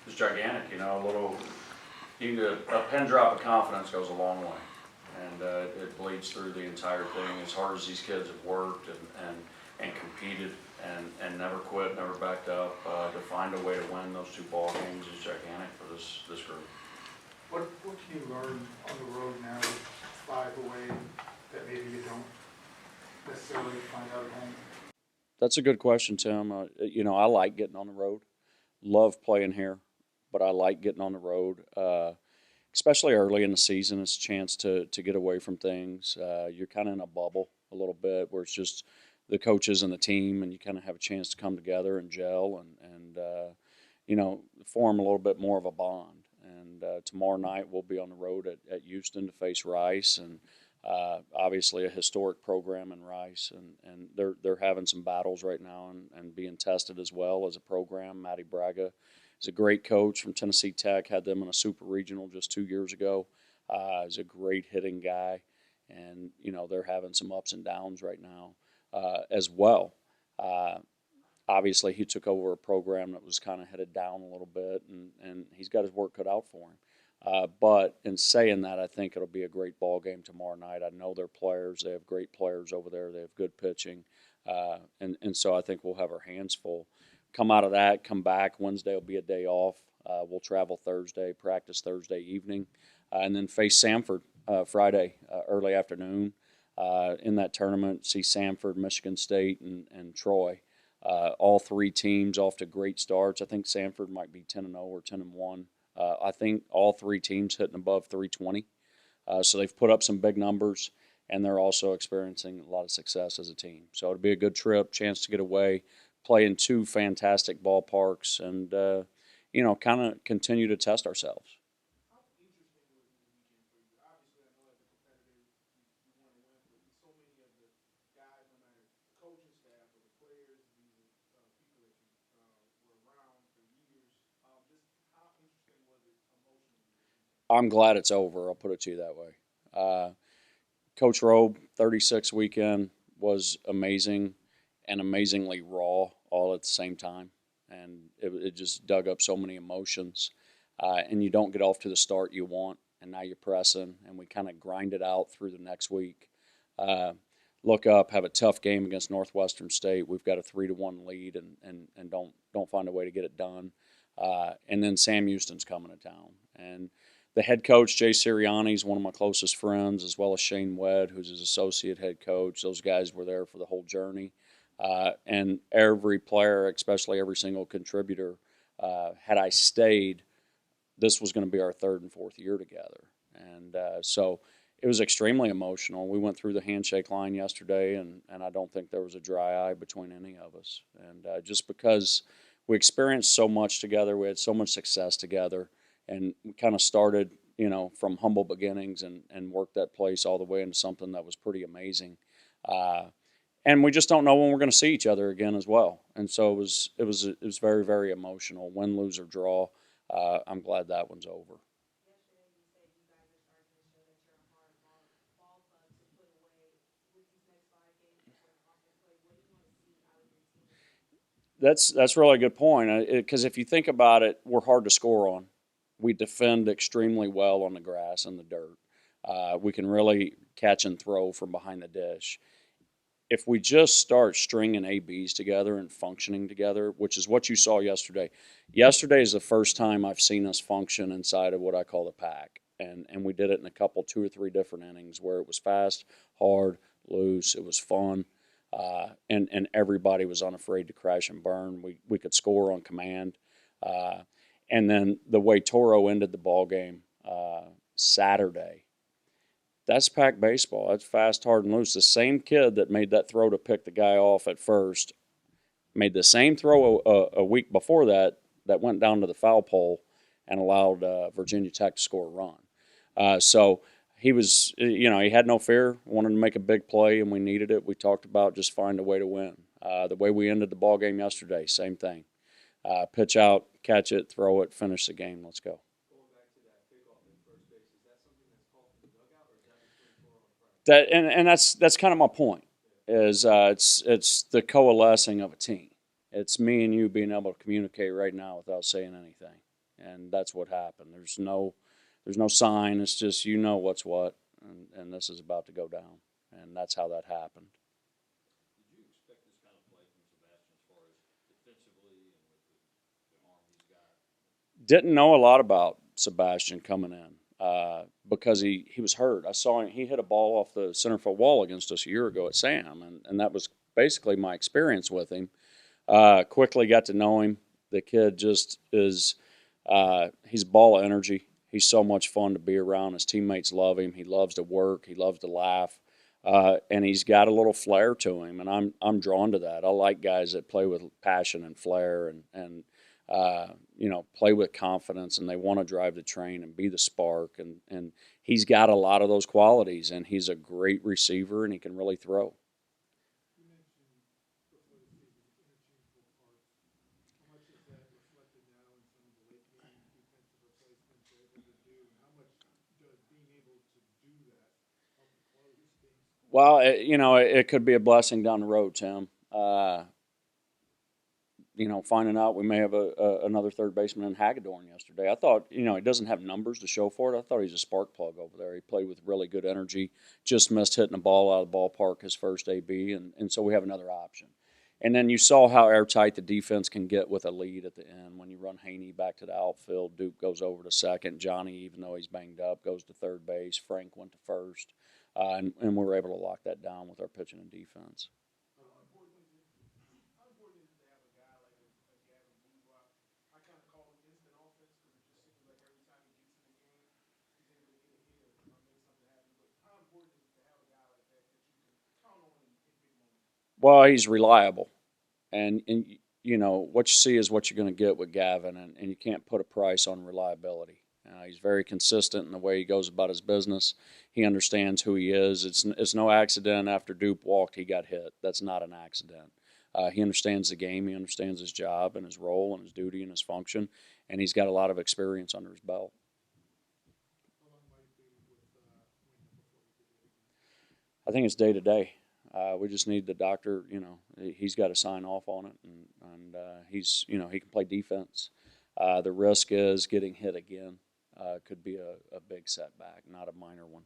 It's gigantic, you know, a pin drop of confidence goes a long way. And it bleeds through the entire thing. As hard as these kids have worked and competed and never quit, never backed up, to find a way to win those two ball games is gigantic for this group. What can you learn on the road now with 5 away that maybe you don't necessarily find out at home? That's a good question, Tim. You know, I like getting on the road. Love playing here, but I like getting on the road. Especially early in the season, it's a chance to get away from things. You're kind of in a bubble a little bit where it's just the coaches and the team, and you kind of have a chance to come together and gel and you know, form a little bit more of a bond. And tomorrow night we'll be on the road at Houston to face Rice, and obviously a historic program in Rice, and they're having some battles right now and being tested as well as a program. Matty Braga is a great coach from Tennessee Tech, had them in a super regional just 2 years ago. He's a great hitting guy, and you know they're having some ups and downs right now as well. Obviously, he took over a program that was kind of headed down a little bit, and he's got his work cut out for him. But in saying that, I think it'll be a great ball game tomorrow night. I know their players; they have great players over there. They have good pitching, and so I think we'll have our hands full. Come out of that, come back. Wednesday will be a day off. We'll travel Thursday, practice Thursday evening, and then face Samford Friday early afternoon in that tournament. See Samford, Michigan State, and Troy. All three teams off to great starts. I think Samford might be 10-0 or 10-1. I think all three teams hitting above 320. So they've put up some big numbers, and they're also experiencing a lot of success as a team. So it'll be a good trip, chance to get away, play in two fantastic ballparks, and you know, kind of continue to test ourselves. I'm glad it's over. I'll put it to you that way. Uh, Coach Robe, 36 weekend was amazing and amazingly raw all at the same time. And it just dug up so many emotions. And you don't get off to the start you want, and now you're pressing, and we kind of grind it out through the next week. Uh, Look up, have a tough game against Northwestern State. We've got a 3-1 lead, and don't find a way to get it done. And then Sam Houston's coming to town, and the head coach, Jay Sirianni, is one of my closest friends, as well as Shane Wedd, who's his associate head coach. Those guys were there for the whole journey. And every player, especially every single contributor, had I stayed, this was going to be our third and fourth year together. And so it was extremely emotional. We went through the handshake line yesterday, and I don't think there was a dry eye between any of us. And just because we experienced so much together, we had so much success together, and we kind of started, you know, from humble beginnings and worked that place all the way into something that was pretty amazing. And we just don't know when we're going to see each other again as well. And so it was very, very emotional. Win, lose, or draw. I'm glad that one's over. That's really a good point. Because if you think about it, we're hard to score on. We defend extremely well on the grass and the dirt. We can really catch and throw from behind the dish. If we just start stringing ABs together and functioning together, which is what you saw yesterday. Yesterday is the first time I've seen us function inside of what I call the pack. And we did it in a couple, 2 or 3 different innings where it was fast, hard, loose. It was fun. And everybody was unafraid to crash and burn. We could score on command. And then the way Toro ended the ball game Saturday, that's pack baseball. That's fast, hard, and loose. The same kid that made that throw to pick the guy off at first made the same throw a week before that went down to the foul pole and allowed Virginia Tech to score a run. So he was, you know, he had no fear, wanted to make a big play, and we needed it. We talked about just find a way to win. The way we ended the ball game yesterday, same thing. Pitch out, catch it, throw it, finish the game. Let's go. That's kind of my point. Is it's the coalescing of a team. It's me and you being able to communicate right now without saying anything. and that's what happened. There's no sign. It's just you know what's what, and this is about to go down, and that's how that happened. Did you expect this kind of play from Sebastian as far as defensively and with the arm he's got? Didn't know a lot about Sebastian coming in because he was hurt. I saw him. He hit a ball off the center field wall against us a year ago at Sam, and that was basically my experience with him. Quickly got to know him. The kid just is. He's a ball of energy. He's so much fun to be around. His teammates love him. He loves to work. He loves to laugh, and he's got a little flair to him, and I'm drawn to that. I like guys that play with passion and flair, and play with confidence, and they want to drive the train and be the spark. And he's got a lot of those qualities, and he's a great receiver, and he can really throw. You mentioned before the season interchangeable parts. How much is that reflected now in some of the late game defensive replacements you're able to do, and how much does being able to do that help you close things? Well, it could be a blessing down the road, Tim. Finding out we may have another third baseman in Hagedorn yesterday. I thought, he doesn't have numbers to show for it. I thought he's a spark plug over there. He played with really good energy, just missed hitting the ball out of the ballpark his first AB, and so we have another option. And then you saw how airtight the defense can get with a lead at the end. When you run Haney back to the outfield, Duke goes over to second. Johnny, even though he's banged up, goes to third base. Frank went to first. And we were able to lock that down with our pitching and defense. Well, he's reliable, and what you see is what you're going to get with Gavin, and you can't put a price on reliability. He's very consistent in the way he goes about his business. He understands who he is. It's no accident after Duke walked, he got hit. That's not an accident. He understands the game. He understands his job and his role and his duty and his function, and he's got a lot of experience under his belt. I think it's day to day. We just need the doctor. He's got to sign off on it, and he can play defense. The risk is getting hit again. Could be a big setback, not a minor one.